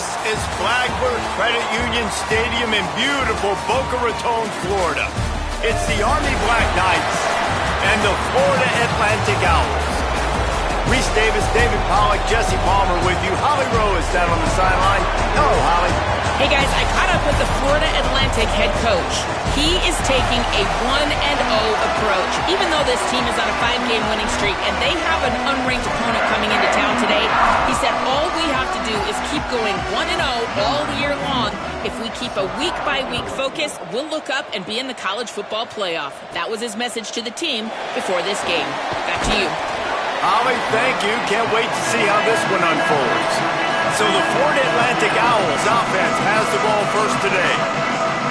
This is Flagler Credit Union Stadium in beautiful Boca Raton, Florida. It's the Army Black Knights and the Florida Atlantic Owls. Reese Davis, David Pollack, Jesse Palmer with you. Holly Rowe is down on the sideline. Hello, Holly. Hey, guys, I caught up with the Florida Atlantic head coach. He is taking a 1-0 approach. Even though this team is on a 5-game winning streak and they have an unranked opponent coming into town today, he said all we have to do is keep going 1-0 all year long. If we keep a week-by-week focus, we'll look up and be in the college football playoff. That was his message to the team before this game. Back to you. Holly, thank you. Can't wait to see how this one unfolds. So the Florida Atlantic Owls offense has the ball first today.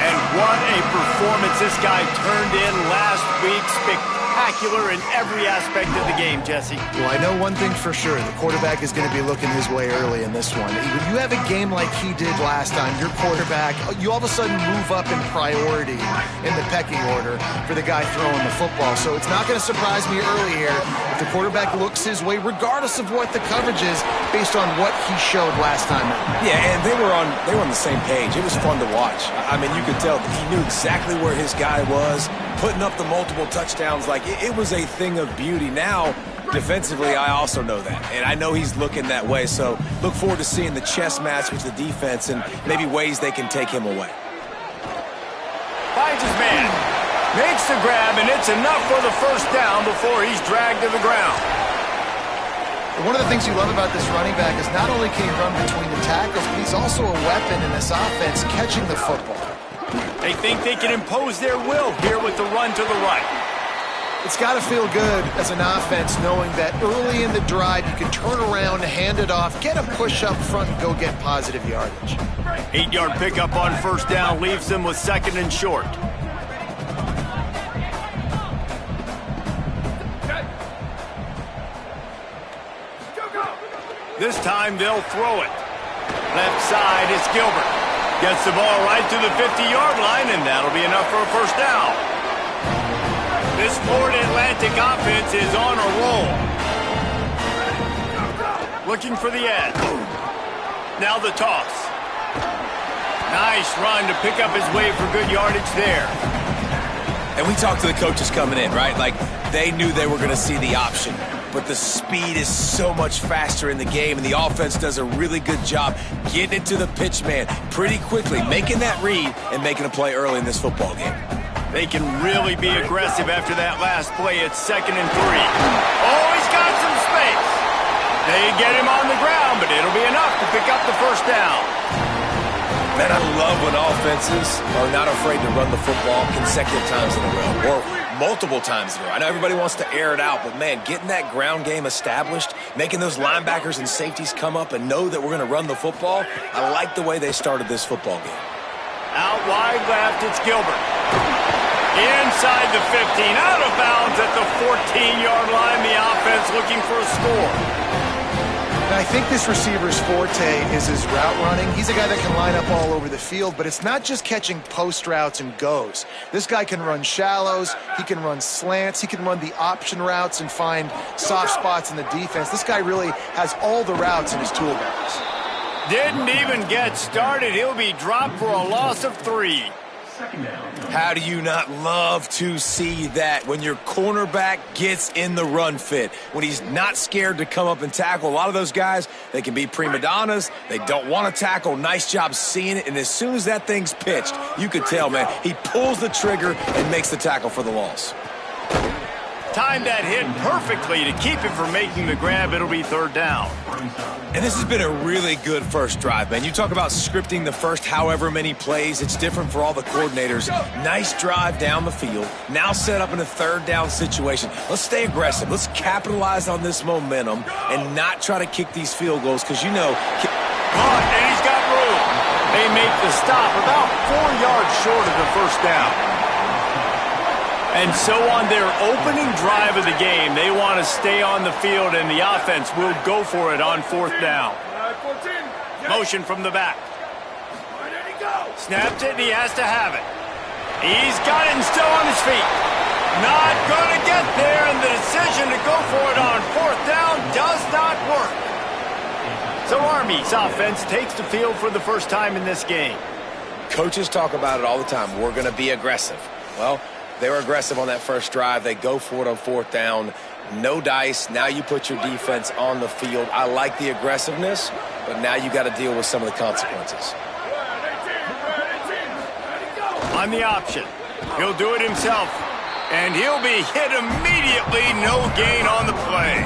And what a performance this guy turned in last week. Spectacular in every aspect of the game, Jesse. Well, I know one thing for sure. The quarterback is going to be looking his way early in this one. When you have a game like he did last time, your quarterback, you all of a sudden move up in priority in the pecking order for the guy throwing the football. So it's not going to surprise me early here if the quarterback looks his way, regardless of what the coverage is, based on what he showed last time out. Yeah, and they were on the same page. It was fun to watch. I mean, you could tell that he knew exactly where his guy was, putting up the multiple touchdowns. Like, it was a thing of beauty. Now, defensively, I also know that. And I know he's looking that way. So look forward to seeing the chess match with the defense and maybe ways they can take him away. Finds his man. Makes the grab, and it's enough for the first down before he's dragged to the ground. One of the things you love about this running back is not only can he run between the tackles, but he's also a weapon in this offense catching the football. They think they can impose their will here with the run to the right. It's got to feel good as an offense knowing that early in the drive you can turn around, hand it off, get a push up front, and go get positive yardage. 8-yard pickup on first down leaves them with second and short. This time they'll throw it. Left side is Gilbert. Gets the ball right to the 50-yard line, and that'll be enough for a first down. This Florida Atlantic offense is on a roll. Looking for the edge. Now the toss. Nice run to pick up his way for good yardage there. And we talked to the coaches coming in, right? Like, they knew they were going to see the option. But the speed is so much faster in the game, and the offense does a really good job getting it to the pitch man pretty quickly, making that read and making a play early in this football game. They can really be aggressive after that last play. It's 2nd and 3. Oh, he's got some space. They get him on the ground, but it'll be enough to pick up the first down. Man, I love when offenses are not afraid to run the football consecutive times in a row, or multiple times in a row. I know everybody wants to air it out, but man, getting that ground game established, making those linebackers and safeties come up and know that we're going to run the football, I like the way they started this football game. Out wide left, it's Gilbert. Inside the 15, out of bounds at the 14-yard line. The offense looking for a score. And I think this receiver's forte is his route running. He's a guy that can line up all over the field, but it's not just catching post routes and goes. This guy can run shallows, he can run slants, he can run the option routes and find soft spots in the defense. This guy really has all the routes in his toolbox. Didn't even get started. He'll be dropped for a loss of 3. How do you not love to see that when your cornerback gets in the run fit, when he's not scared to come up and tackle? A lot of those guys, they can be prima donnas. They don't want to tackle. Nice job seeing it. And as soon as that thing's pitched, you could tell, man, he pulls the trigger and makes the tackle for the loss. Timed that hit perfectly to keep him from making the grab. It'll be 3rd down. And this has been a really good first drive, man. You talk about scripting the first however many plays. It's different for all the coordinators. Nice drive down the field. Now set up in a 3rd down situation. Let's stay aggressive. Let's capitalize on this momentum and not try to kick these field goals because, you know. And he's got room. They make the stop about 4 yards short of the first down. And so on their opening drive of the game, they want to stay on the field, and the offense will go for it on 4th down. Motion from the back. Snapped it, and he has to have it. He's got it and still on his feet. Not going to get there, and the decision to go for it on 4th down does not work. So Army's offense takes the field for the first time in this game. Coaches talk about it all the time. We're going to be aggressive. Well, they were aggressive on that first drive. They go for it on fourth down. No dice. Now you put your defense on the field. I like the aggressiveness, but now you got to deal with some of the consequences. On the option, he'll do it himself, and he'll be hit immediately. No gain on the play.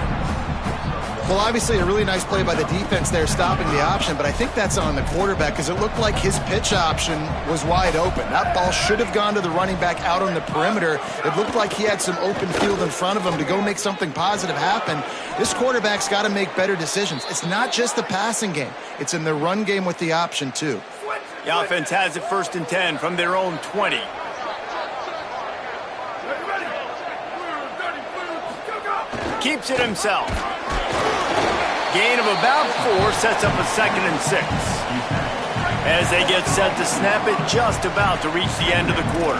Well, obviously a really nice play by the defense there stopping the option, but I think that's on the quarterback because it looked like his pitch option was wide open. That ball should have gone to the running back out on the perimeter. It looked like he had some open field in front of him to go make something positive happen. This quarterback's got to make better decisions. It's not just the passing game. It's in the run game with the option, too. The offense has it 1st and 10 from their own 20. Keeps it himself. Gain of about 4 sets up a 2nd and 6. As they get set to snap it, just about to reach the end of the quarter.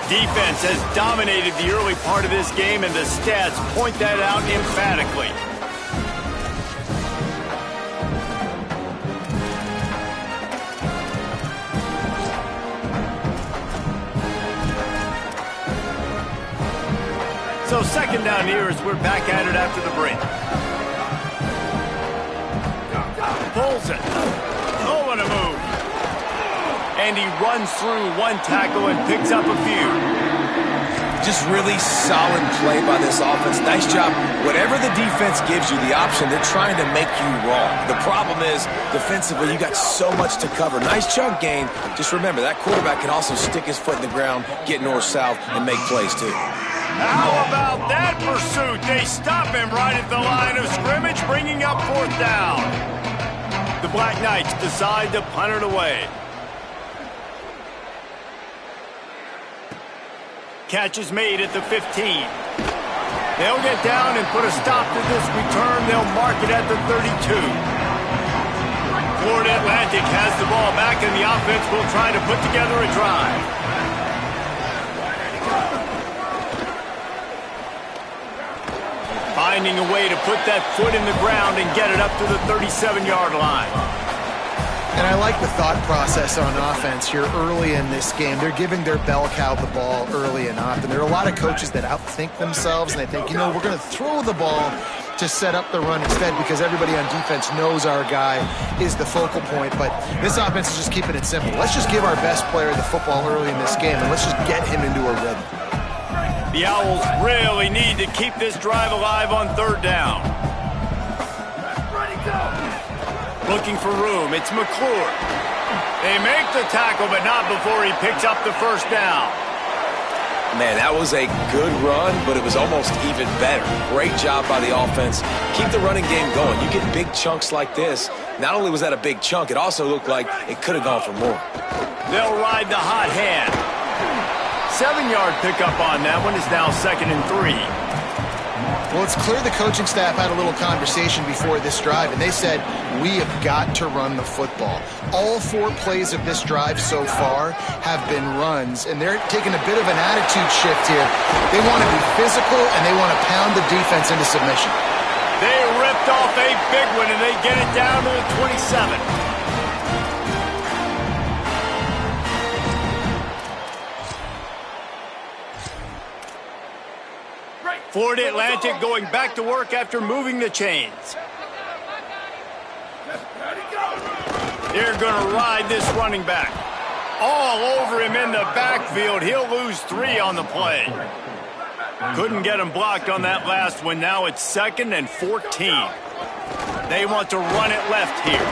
Defense has dominated the early part of this game, and the stats point that out emphatically. So 2nd down here as we're back at it after the break. Pulls it. Oh, what a move. And he runs through one tackle and picks up a few. Just really solid play by this offense. Nice job. Whatever the defense gives you, the option, they're trying to make you wrong. The problem is, defensively, you got so much to cover. Nice chunk gain. Just remember, that quarterback can also stick his foot in the ground, get north-south, and make plays, too. How about that pursuit? They stop him right at the line of scrimmage, bringing up 4th down. The Black Knights decide to punt it away. Catch is made at the 15. They'll get down and put a stop to this return. They'll mark it at the 32. Florida Atlantic has the ball back, and the offense will try to put together a drive. Finding a way to put that foot in the ground and get it up to the 37-yard line. And I like the thought process on offense here early in this game. They're giving their bell cow the ball early and often. There are a lot of coaches that outthink themselves, and they think, you know, we're going to throw the ball to set up the run instead because everybody on defense knows our guy is the focal point. But this offense is just keeping it simple. Let's just give our best player the football early in this game, and let's just get him into a rhythm. The Owls really need to keep this drive alive on 3rd down. Looking for room. It's McClure. They make the tackle, but not before he picks up the 1st down. Man, that was a good run, but it was almost even better. Great job by the offense. Keep the running game going. You get big chunks like this. Not only was that a big chunk, it also looked like it could have gone for more. They'll ride the hot hand. 7-yard pickup on that one is now 2nd and 3. Well, it's clear the coaching staff had a little conversation before this drive, and they said, we have got to run the football. All 4 plays of this drive so far have been runs, and they're taking a bit of an attitude shift here. They want to be physical, and they want to pound the defense into submission. They ripped off a big one, and they get it down to the 27. Florida Atlantic going back to work after moving the chains. They're going to ride this running back. All over him in the backfield. He'll lose 3 on the play. Couldn't get him blocked on that last one. Now it's 2nd and 14. They want to run it left here.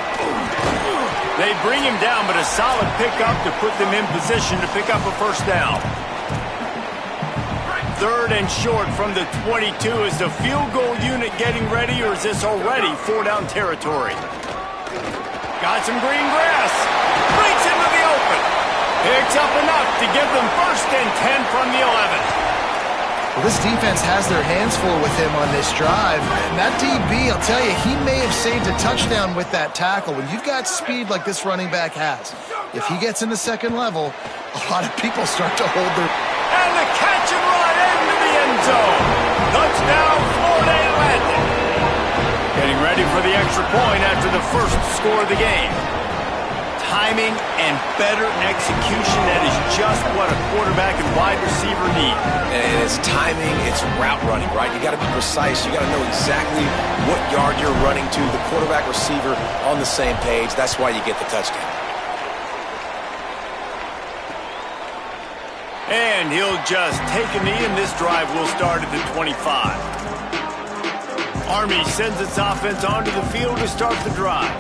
They bring him down, but a solid pickup to put them in position to pick up a 1st down. 3rd and short from the 22. Is the field goal unit getting ready, or is this already 4-down territory? Got some green grass. Breaks into the open. Picks up enough to give them 1st and 10 from the 11. Well, this defense has their hands full with him on this drive. And that DB, I'll tell you, he may have saved a touchdown with that tackle. When you've got speed like this running back has, if he gets into 2nd level, a lot of people start to hold their... And the catch and run into the end zone. Touchdown, Florida Atlantic. Getting ready for the extra point after the first score of the game. Timing and better execution, that is just what a quarterback and wide receiver need. And it's timing, it's route running, right? You got to be precise. You got to know exactly what yard you're running to. The quarterback receiver on the same page. That's why you get the touchdown. And he'll just take a knee, and this drive will start at the 25. Army sends its offense onto the field to start the drive.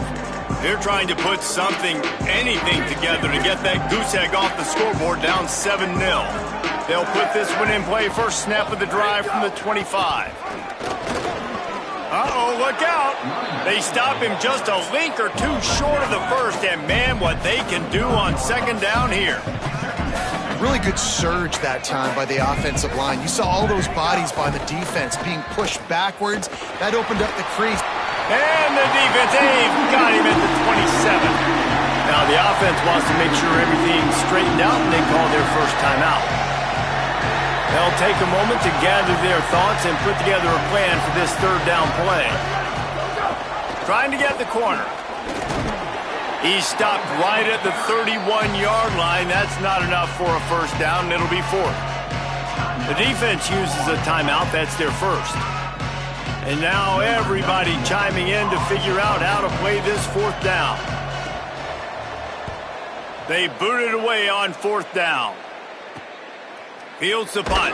They're trying to put something, anything together to get that goose egg off the scoreboard, down 7-0. They'll put this one in play, first snap of the drive from the 25. Uh-oh, look out. They stop him just a link or two short of the first, and man, what they can do on second down here. Really good surge that time by the offensive line. You saw all those bodies by the defense being pushed backwards. That opened up the crease. And the defense, they've got him at the 27. Now the offense wants to make sure everything's straightened out, and they call their first timeout. They'll take a moment to gather their thoughts and put together a plan for this third down play. Trying to get the corner. He stopped right at the 31-yard line. That's not enough for a first down, and it'll be fourth. The defense uses a timeout. That's their first. And now everybody chiming in to figure out how to play this fourth down. They boot it away on fourth down. Fields the punt.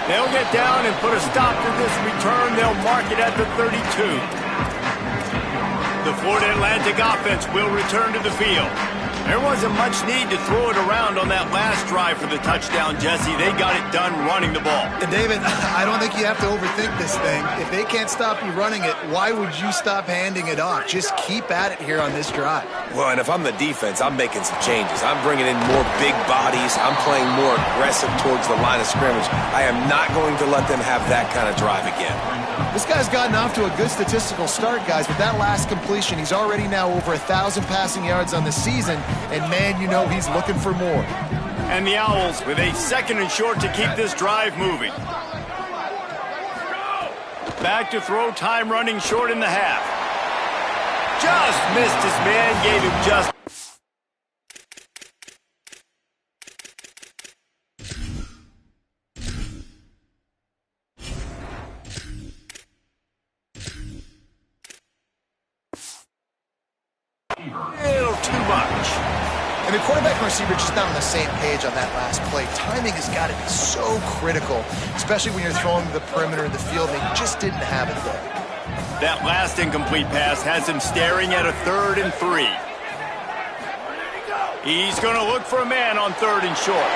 They'll get down and put a stop to this return. They'll mark it at the 32. The Florida Atlantic offense will return to the field. There wasn't much need to throw it around on that last drive for the touchdown, Jesse. They got it done running the ball. And David, I don't think you have to overthink this thing. If they can't stop you running it, why would you stop handing it off? Just keep at it here on this drive. Well, and if I'm the defense, I'm making some changes. I'm bringing in more big bodies. I'm playing more aggressive towards the line of scrimmage. I am not going to let them have that kind of drive again. This guy's gotten off to a good statistical start, guys. With that last completion, he's already now over 1,000 passing yards on the season. And, man, you know he's looking for more. And the Owls with a second and short to keep this drive moving. Back to throw, time running short in the half. Just missed his man, gave him just... a little too much. And the quarterback and receiver just not on the same page on that last play. Timing has got to be so critical, especially when you're throwing to the perimeter of the field. They just didn't have it there. That last incomplete pass has him staring at a 3rd and 3. He's going to look for a man on 3rd and short.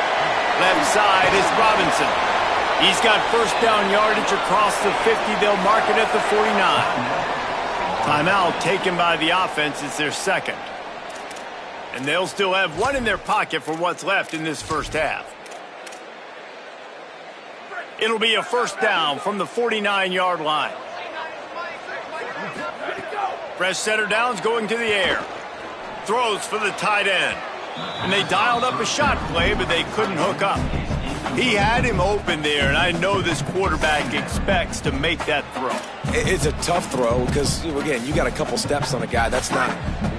Left side is Robinson. He's got first down yardage across the 50. They'll mark it at the 49. Timeout taken by the offense. It's their second. And they'll still have one in their pocket for what's left in this first half. It'll be a first down from the 49-yard line. Fresh setter downs going to the air. Throws for the tight end. And they dialed up a shot play, but they couldn't hook up. He had him open there, and I know this quarterback expects to make that throw. It's a tough throw because, again, you got a couple steps on a guy. That's not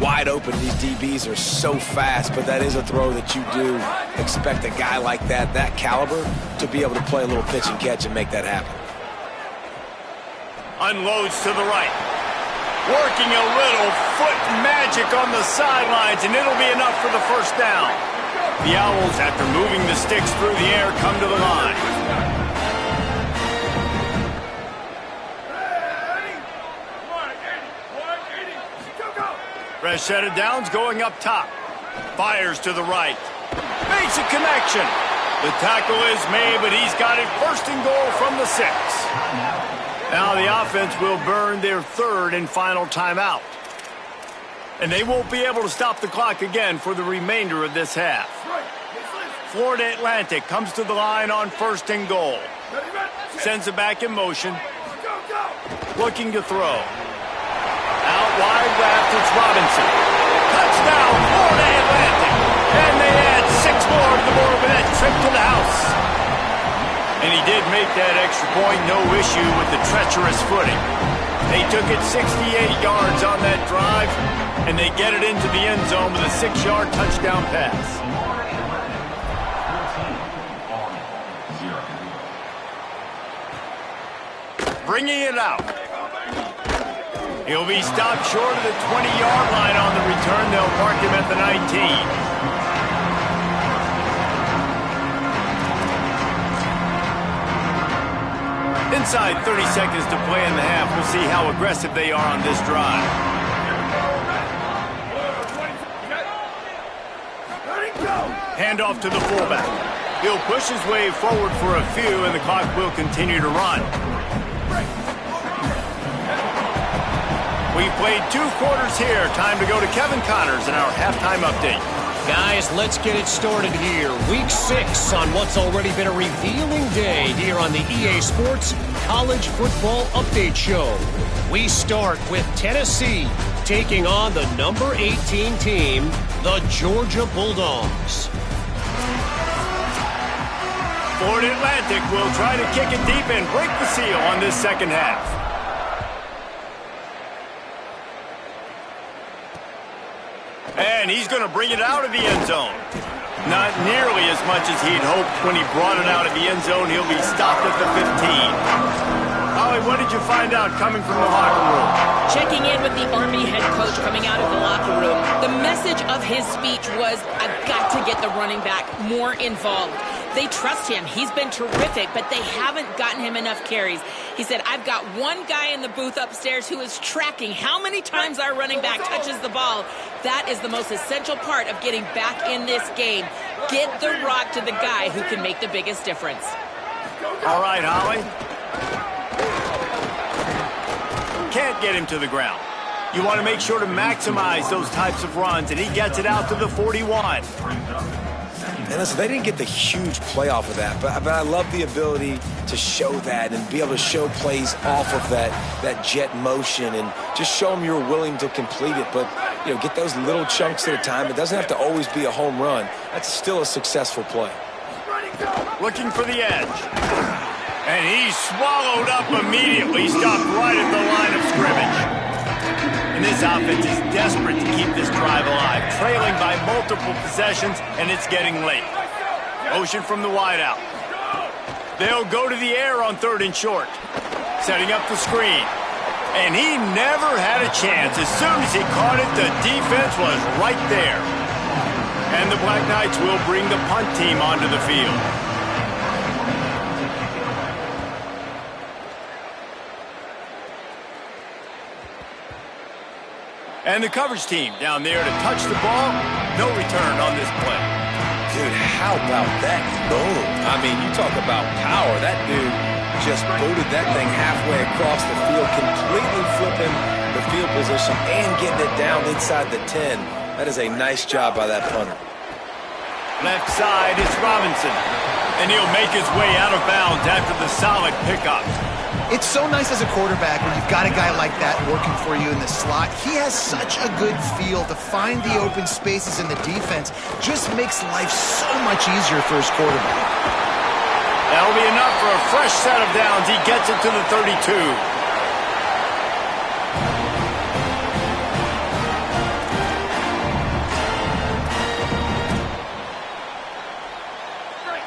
wide open. These DBs are so fast, but that is a throw that you do expect a guy like that caliber, to be able to play a little pitch and catch and make that happen. Unloads to the right. Working a little foot magic on the sidelines, and it'll be enough for the first down. The Owls, after moving the sticks through the air, come to the line. Fresh set of downs going up top. Fires to the right. Makes a connection. The tackle is made, but he's got it first and goal from the 6. Now the offense will burn their 3rd and final timeout. And they won't be able to stop the clock again for the remainder of this half. Florida Atlantic comes to the line on first and goal. Sends it back in motion. Looking to throw. Out wide left, it's Robinson. Touchdown, Florida Atlantic. And they add 6 more to the board with that trip to the house. And he did make that extra point, no issue with the treacherous footing. They took it 68 yards on that drive, and they get it into the end zone with a 6-yard touchdown pass. Bringing it out. He'll be stopped short of the 20-yard line on the return. They'll mark him at the 19. Inside 30 seconds to play in the half. We'll see how aggressive they are on this drive. Handoff to the fullback. He'll push his way forward for a few, and the clock will continue to run. We've played 2 quarters here. Time to go to Kevin Connors in our halftime update. Guys, let's get it started here. Week 6 on what's already been a revealing day here on the EA Sports College Football Update Show. We start with Tennessee taking on the number 18 team, the Georgia Bulldogs. Florida Atlantic will try to kick it deep and break the seal on this second half. And he's going to bring it out of the end zone. Not nearly as much as he'd hoped when he brought it out of the end zone. He'll be stopped at the 15. Holly, what did you find out coming from the locker room? Checking in with the Army head coach coming out of the locker room. The message of his speech was, I've got to get the running back more involved. They trust him. He's been terrific, but they haven't gotten him enough carries. He said, I've got one guy in the booth upstairs who is tracking how many times our running back touches the ball. That is the most essential part of getting back in this game. Get the rock to the guy who can make the biggest difference. All right, Holly. Can't get him to the ground. You want to make sure to maximize those types of runs, and he gets it out to the 41. And listen, they didn't get the huge play off of that, but I love the ability to show that and be able to show plays off of that jet motion and just show them you're willing to complete it. But, you know, get those little chunks at a time. It doesn't have to always be a home run. That's still a successful play. Looking for the edge. And he's swallowed up immediately, stopped right at the line of scrimmage. And this offense is desperate to keep this drive alive, trailing by multiple possessions, and it's getting late. Motion from the wideout. They'll go to the air on 3rd and short. Setting up the screen. And he never had a chance. As soon as he caught it, the defense was right there. And the Black Knights will bring the punt team onto the field. And the coverage team down there to touch the ball. No return on this play. Dude, how about that boom? I mean, you talk about power. That dude just booted that thing halfway across the field, completely flipping the field position and getting it down inside the 10. That is a nice job by that punter. Left side is Robinson. And he'll make his way out of bounds after the solid pickup. It's so nice as a quarterback when you've got a guy like that working for you in the slot. He has such a good feel to find the open spaces in the defense. Just makes life so much easier for his quarterback. That'll be enough for a fresh set of downs. He gets it to the 32.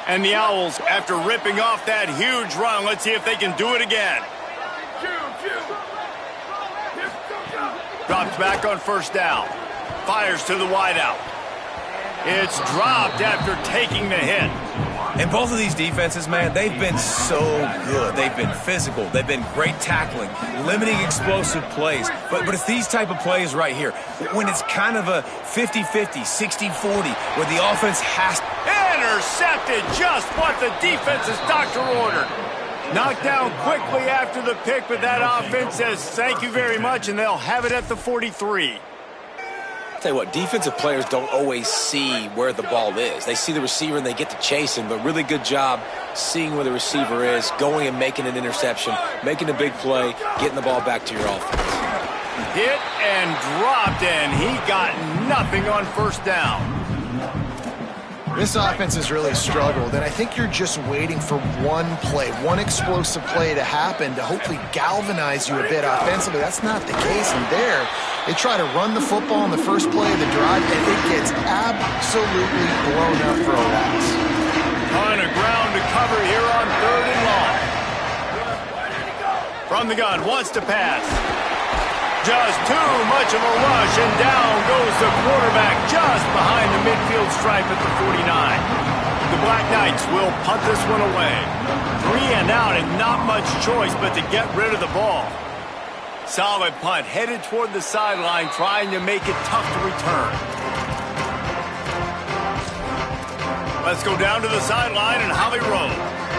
And the Owls, after ripping off that huge run, let's see if they can do it again. Drops back on 1st down. Fires to the wideout. It's dropped after taking the hit. And both of these defenses, man, they've been so good. They've been physical. They've been great tackling, limiting explosive plays. But it's these type of plays right here, when it's kind of a 50-50, 60-40, where the offense has to... Intercepted, just what the defense's doctor ordered. Knocked down quickly after the pick, but that offense says thank you very much, and they'll have it at the 43. Tell you what, defensive players don't always see where the ball is. They see the receiver and they get to chase him, but really good job seeing where the receiver is, going and making an interception, making a big play, getting the ball back to your offense. Hit and dropped, and he got nothing on 1st down. This offense has really struggled, and I think you're just waiting for one play, one explosive play to happen to hopefully galvanize you a bit offensively. That's not the case, and there, they try to run the football in the first play of the drive, and it gets absolutely blown up for a loss. On a ground to cover here on 3rd and long. From the gun, wants to pass. Just too much of a rush, and down goes the quarterback just behind the midfield stripe at the 49. The Black Knights will punt this one away. 3 and out, and not much choice but to get rid of the ball. Solid punt, headed toward the sideline, trying to make it tough to return. Let's go down to the sideline and Holly Rowe.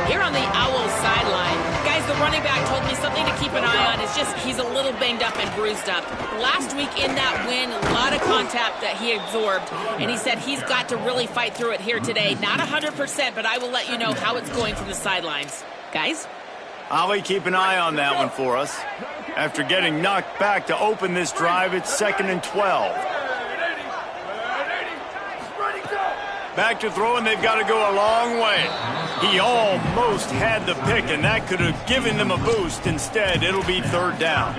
Here on the Owls sideline, guys, the running back told me something to keep an eye on. It's just he's a little banged up and bruised up. Last week in that win, a lot of contact that he absorbed, and he said he's got to really fight through it here today. Not 100%, but I will let you know how it's going from the sidelines. Guys? Holly, keep an eye on that one for us. After getting knocked back to open this drive, it's 2nd and 12. Back to throw, and they've got to go a long way. He almost had the pick, and that could have given them a boost. Instead, it'll be 3rd down.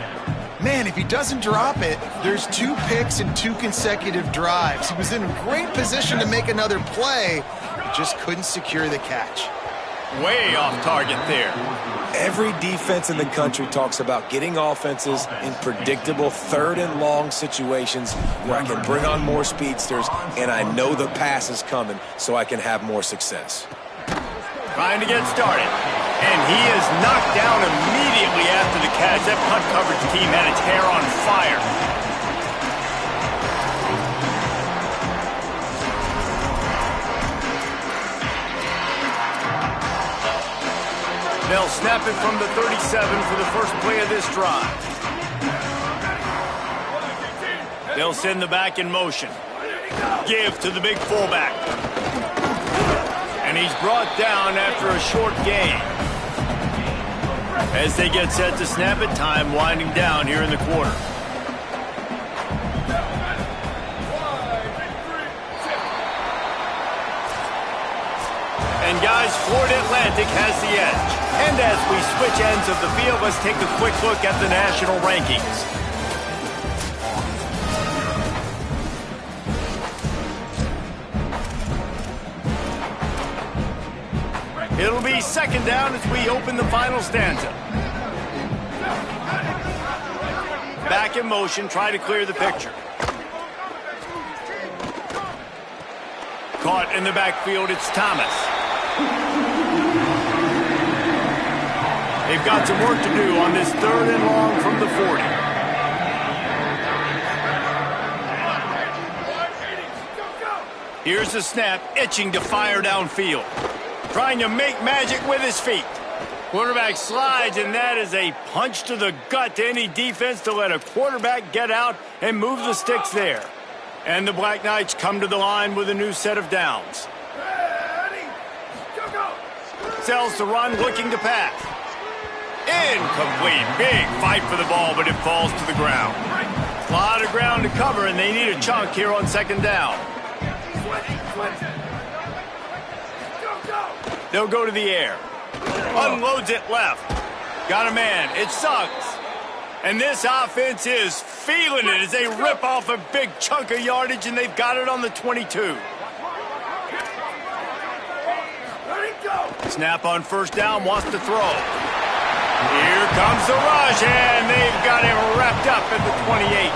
Man, if he doesn't drop it, there's 2 picks and 2 consecutive drives. He was in a great position to make another play, but just couldn't secure the catch. Way off target there. Every defense in the country talks about getting offenses in predictable 3rd and long situations where I can bring on more speedsters and I know the pass is coming so I can have more success. Trying to get started. And he is knocked down immediately after the catch. That punt coverage team had its hair on fire. They'll snap it from the 37 for the first play of this drive. They'll send the back in motion. Give to the big fullback. And he's brought down after a short gain. As they get set to snap it, time winding down here in the quarter. And guys, Florida Atlantic has the edge. And as we switch ends of the field, let's take a quick look at the national rankings. It'll be 2nd down as we open the final stanza. Back in motion, try to clear the picture. Caught in the backfield, it's Thomas. They've got some work to do on this 3rd and long from the 40. Here's the snap, itching to fire downfield. Trying to make magic with his feet. Quarterback slides, and that is a punch to the gut to any defense to let a quarterback get out and move the sticks there. And the Black Knights come to the line with a new set of downs. Sells the run, looking to pass. Incomplete. Big fight for the ball, but it falls to the ground. A lot of ground to cover, and they need a chunk here on 2nd down. They'll go to the air. Unloads it left. Got a man. It sucks. And this offense is feeling it as they rip off a big chunk of yardage, and they've got it on the 22. Snap on 1st down, wants to throw. Here comes the rush, and they've got him wrapped up at the 28.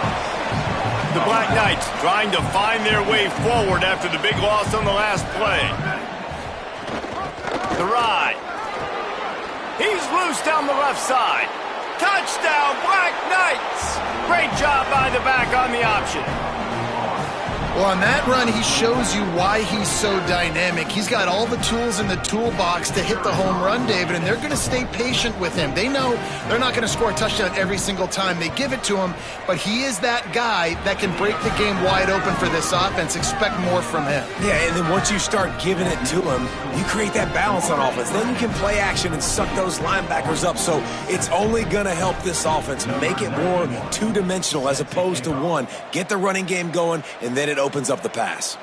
The Black Knights trying to find their way forward after the big loss on the last play. The ride. He's loose down the left side. Touchdown, Black Knights! Great job by the back on the option. Well, on that run, he shows you why he's so dynamic. He's got all the tools in the toolbox to hit the home run, David, and they're going to stay patient with him. They know they're not going to score a touchdown every single time they give it to him, but he is that guy that can break the game wide open for this offense. Expect more from him. Yeah, and then once you start giving it to him, you create that balance on offense. Then you can play action and suck those linebackers up. So it's only going to help this offense make it more two-dimensional as opposed to one. Get the running game going, and then it opens up the pass.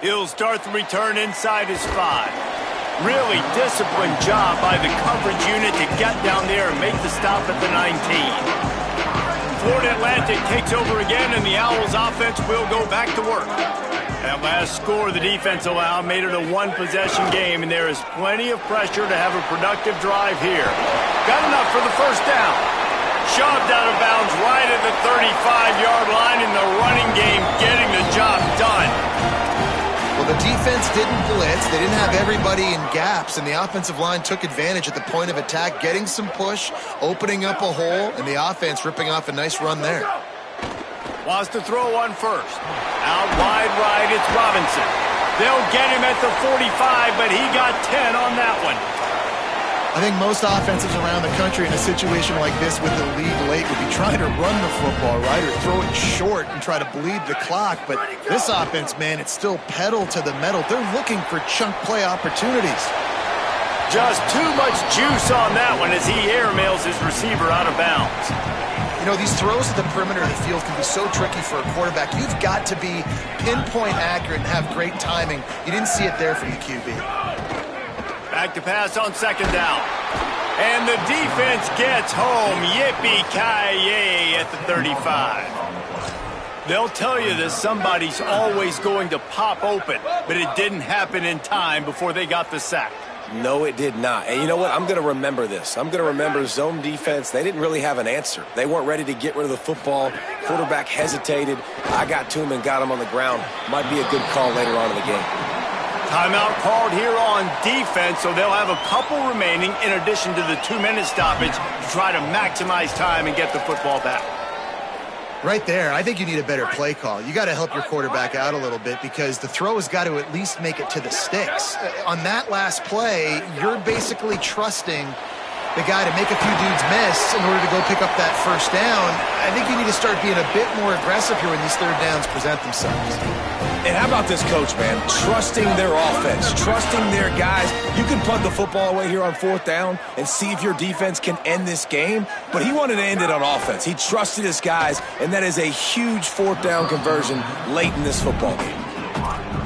He'll start the return inside his 5. Really disciplined job by the coverage unit to get down there and make the stop at the 19. Florida Atlantic takes over again, and the Owls offense will go back to work. That last score the defense allowed made it a one-possession game, and there is plenty of pressure to have a productive drive here. Got enough for the first down. Shoved out of bounds right at the 35-yard line in the running game, getting the job done. Well, the defense didn't blitz. They didn't have everybody in gaps, and the offensive line took advantage at the point of attack, getting some push, opening up a hole, and the offense ripping off a nice run there. Wants to throw one first. Out wide right, it's Robinson. They'll get him at the 45, but he got 10 on that one. I think most offenses around the country in a situation like this with the lead late would be trying to run the football, right, or throw it short and try to bleed the clock. But this offense, man, it's still pedal to the metal. They're looking for chunk play opportunities. Just too much juice on that one as he airmails his receiver out of bounds. You know, these throws at the perimeter of the field can be so tricky for a quarterback. You've got to be pinpoint accurate and have great timing. You didn't see it there from the QB. Back to pass on second down. And the defense gets home. Yippee-ki-yay at the 35. They'll tell you that somebody's always going to pop open, but it didn't happen in time before they got the sack. No, it did not. And you know what? I'm going to remember this. I'm going to remember zone defense. They didn't really have an answer. They weren't ready to get rid of the football. Quarterback hesitated. I got to him and got him on the ground. Might be a good call later on in the game. Timeout called here on defense, so they'll have a couple remaining in addition to the 2-minute stoppage to try to maximize time and get the football back. Right there, I think you need a better play call. You got to help your quarterback out a little bit because the throw has got to at least make it to the sticks. On that last play, you're basically trusting the guy to make a few dudes miss in order to go pick up that first down. I think you need to start being a bit more aggressive here when these third downs present themselves. And how about this coach, man? Trusting their offense, trusting their guys. You can punt the football away here on fourth down and see if your defense can end this game, but he wanted to end it on offense. He trusted his guys, and that is a huge fourth down conversion late in this football game.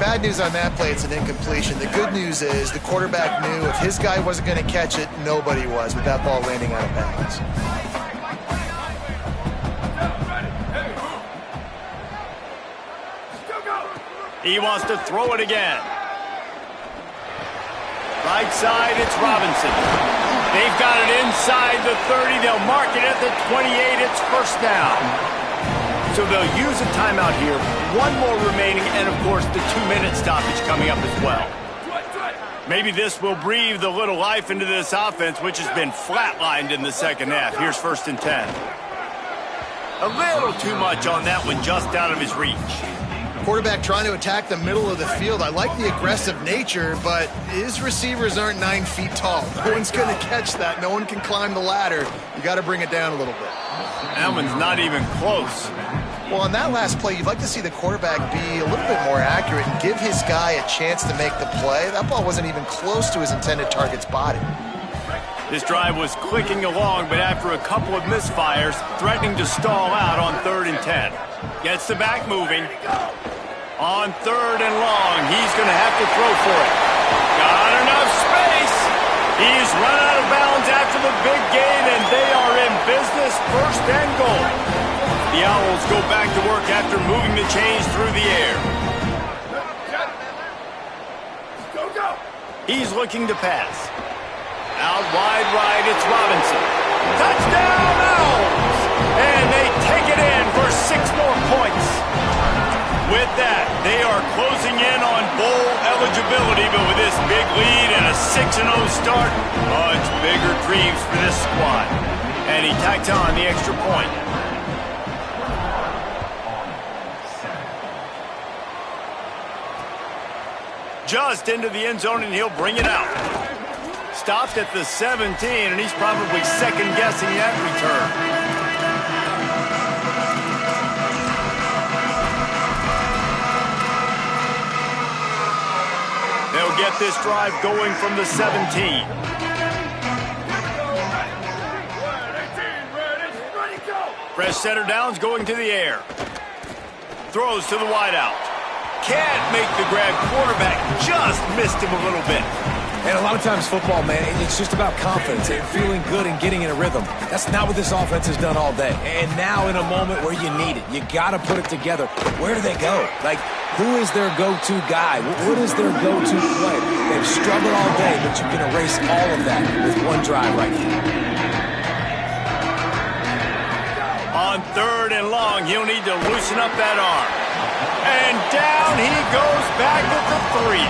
Bad news on that play, it's an incompletion. The good news is the quarterback knew if his guy wasn't going to catch it, nobody was with that ball landing out of bounds. He wants to throw it again. Right side, it's Robinson. They've got it inside the 30. They'll mark it at the 28. It's first down. So they'll use a timeout here. One more remaining, and of course the 2-minute stoppage coming up as well. Maybe this will breathe a little life into this offense, which has been flatlined in the second half. Here's 1st and 10. A little too much on that one, just out of his reach. Quarterback trying to attack the middle of the field. I like the aggressive nature, but his receivers aren't 9 feet tall. No one's going to catch that. No one can climb the ladder. You got to bring it down a little bit. That one's not even close. Well, on that last play, you'd like to see the quarterback be a little bit more accurate and give his guy a chance to make the play. That ball wasn't even close to his intended target's body. This drive was clicking along, but after a couple of misfires, threatening to stall out on 3rd and 10. Gets the back moving. On 3rd and long, he's going to have to throw for it. Got enough space. He's run out of bounds after the big gain, and they are in business, 1st and goal. The Owls go back to work after moving the chains through the air. He's looking to pass. Out wide right, it's Robinson. Touchdown, Owls! And they take it in for 6 more points. With that, they are closing in on bowl eligibility, but with this big lead and a 6-0 start, much bigger dreams for this squad. And he tacked on the extra point. Just into the end zone, and he'll bring it out. Stopped at the 17, and he's probably second-guessing that return. They'll get this drive going from the 17. Fresh center downs going to the air. Throws to the wideout. can't make the grab. Quarterback just missed him a little bit. And a lot of times football, man, it's just about confidence and feeling good and getting in a rhythm. That's not what this offense has done all day. And now in a moment where you need it, you got to put it together. Where do they go? Like, who is their go-to guy? What is their go-to play? They've struggled all day, but you can erase all of that with one drive right here. On 3rd and long, he'll need to loosen up that arm. And down he goes back at the 3.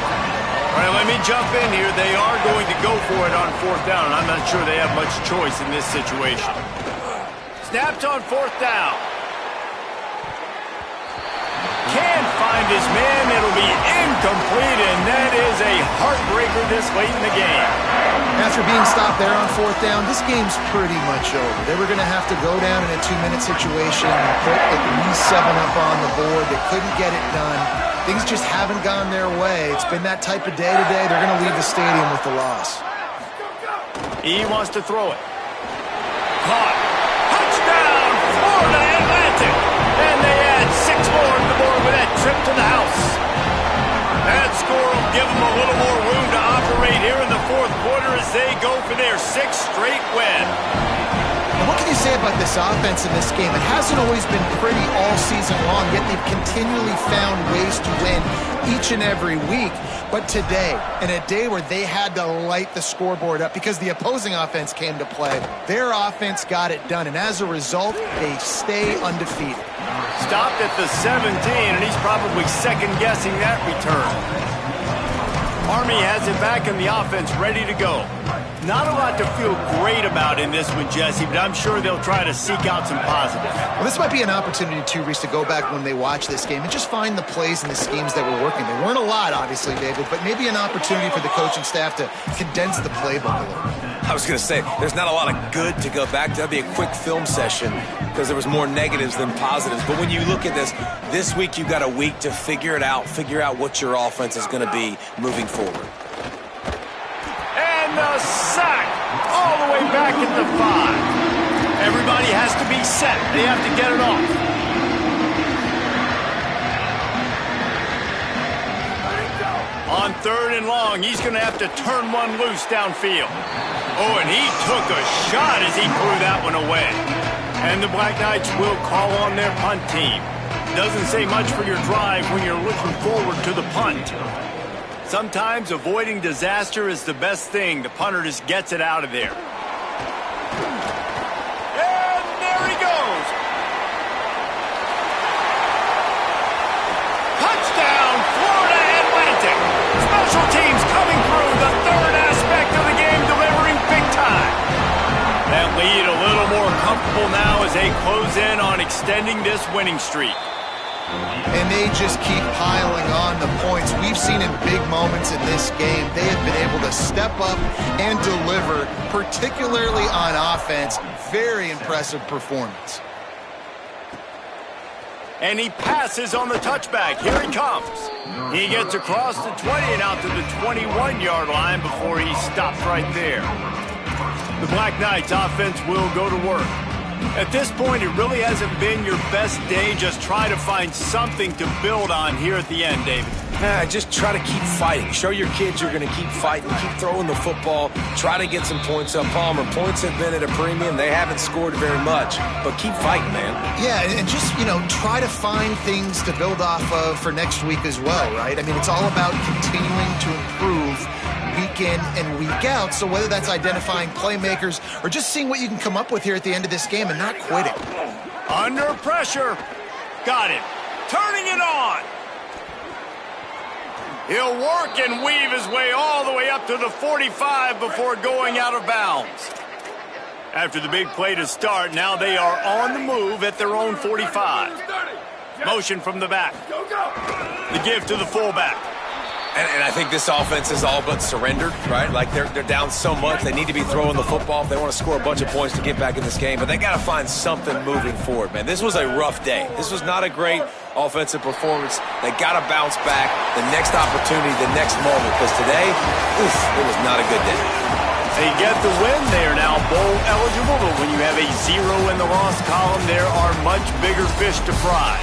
All right, let me jump in here. They are going to go for it on 4th down, and I'm not sure they have much choice in this situation. Snapped on 4th down. Can't find his man. It'll be incomplete, and that is a heartbreaker this late in the game. After being stopped there on 4th down, this game's pretty much over. They were going to have to go down in a 2-minute situation and put at least 7 up on the board. They couldn't get it done. Things just haven't gone their way. It's been that type of day today. They're going to leave the stadium with the loss. He wants to throw it. Caught. Touchdown, Florida Atlantic. And they add 6 more to the board with that trip to the house. That score will give them a little more room to operate here in the 4th quarter as they go for their 6th straight win. What can you say about this offense in this game? It hasn't always been pretty all season long, yet they've continually found ways to win each and every week. But today, in a day where they had to light the scoreboard up because the opposing offense came to play, their offense got it done. And as a result, they stay undefeated. Stopped at the 17, and he's probably second-guessing that return. Army has it back in the offense, ready to go. Not a lot to feel great about in this one, Jesse, but I'm sure they'll try to seek out some positives. Well, this might be an opportunity, too, Reese, to go back when they watch this game and just find the plays and the schemes that were working. There weren't a lot, obviously, David, but maybe an opportunity for the coaching staff to condense the playbook a little. I was going to say, there's not a lot of good to go back to. That'd be a quick film session because there was more negatives than positives. But when you look at this week you got a week to figure it out, figure out what your offense is going to be moving forward. And the sack all the way back at the 5. Everybody has to be set. They have to get it off. On 3rd and long, he's going to have to turn one loose downfield. Oh, and he took a shot as he threw that one away. And the Black Knights will call on their punt team. Doesn't say much for your drive when you're looking forward to the punt. Sometimes avoiding disaster is the best thing. The punter just gets it out of there. And there he goes. Touchdown, Florida Atlantic. Special teams coming through, the 3rd aspect of the game, delivering big time. That lead a little more comfortable now as they close in on extending this winning streak. And they just keep piling on the points. We've seen in big moments in this game, they have been able to step up and deliver, particularly on offense. Very impressive performance. And he passes on the touchback. Here he comes. He gets across the 20 and out to the 21-yard line before he stops right there. The Black Knights offense will go to work. At this point, it really hasn't been your best day. Just try to find something to build on here at the end, David. Just try to keep fighting. Show your kids you're going to keep fighting, keep throwing the football, try to get some points up. Palmer, points have been at a premium. They haven't scored very much, but keep fighting, man. Yeah, and just, try to find things to build off of for next week as well, right? I mean, it's all about continuing to improve week in and week out. So whether that's identifying playmakers or just seeing what you can come up with here at the end of this game and not quitting. Under pressure. Got it. Turning it on. He'll work and weave his way all the way up to the 45 before going out of bounds. After the big play to start, now they are on the move at their own 45. Motion from the back. The give to the fullback. And I think this offense is all but surrendered, right? Like they're down so much, they need to be throwing the football if they want to score a bunch of points to get back in this game. But they got to find something moving forward, man. This was a rough day. This was not a great offensive performance. They got to bounce back the next opportunity, the next moment. Because today, it was not a good day. They get the win. They are now bowl eligible. But when you have a 0 in the loss column, there are much bigger fish to fry.